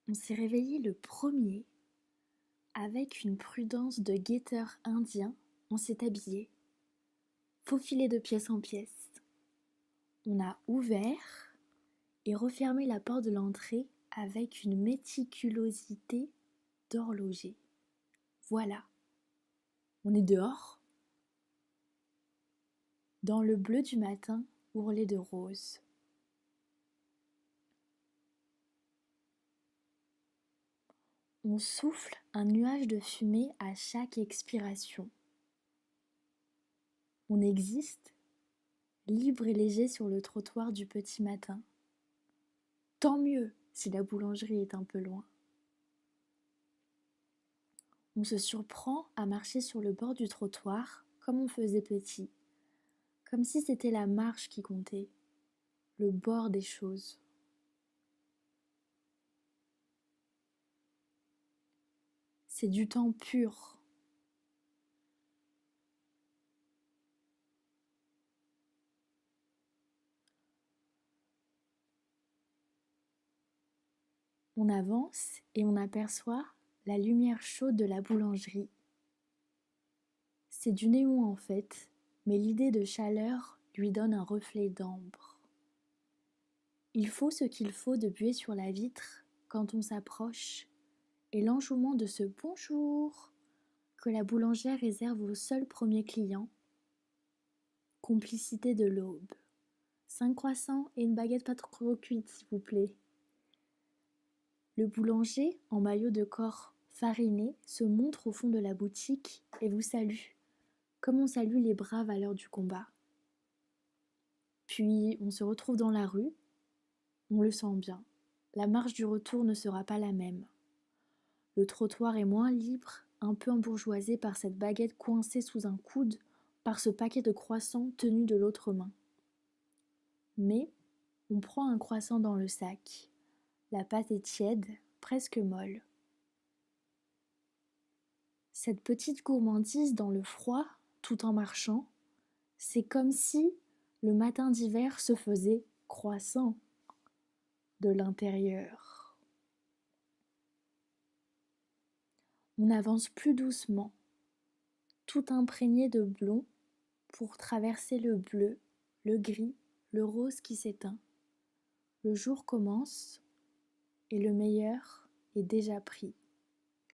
On s'est réveillé le premier. Avec une prudence de guetteur indien, on s'est habillé, faufilé de pièce en pièce. On a ouvert et refermé la porte de l'entrée avec une méticulosité d'horloger. Voilà, on est dehors, dans le bleu du matin ourlé de roses. On souffle un nuage de fumée à chaque expiration. On existe, libre et léger sur le trottoir du petit matin. Tant mieux si la boulangerie est un peu loin. On se surprend à marcher sur le bord du trottoir comme on faisait petit, comme si c'était la marche qui comptait, le bord des choses. C'est du temps pur. On avance et on aperçoit la lumière chaude de la boulangerie. C'est du néon en fait, mais l'idée de chaleur lui donne un reflet d'ambre. Il faut ce qu'il faut de buée sur la vitre quand on s'approche, et l'enjouement de ce bonjour que la boulangère réserve aux seuls premiers clients. Complicité de l'aube. 5 croissants et une baguette pas trop cuite, s'il vous plaît. Le boulanger, en maillot de corps fariné, se montre au fond de la boutique et vous salue, comme on salue les braves à l'heure du combat. Puis on se retrouve dans la rue, on le sent bien. La marche du retour ne sera pas la même. Le trottoir est moins libre, un peu embourgeoisé par cette baguette coincée sous un coude, par ce paquet de croissants tenu de l'autre main. Mais on prend un croissant dans le sac. La pâte est tiède, presque molle. Cette petite gourmandise dans le froid, tout en marchant, c'est comme si le matin d'hiver se faisait croissant de l'intérieur. On avance plus doucement, tout imprégné de blond, pour traverser le bleu, le gris, le rose qui s'éteint. Le jour commence et le meilleur est déjà pris.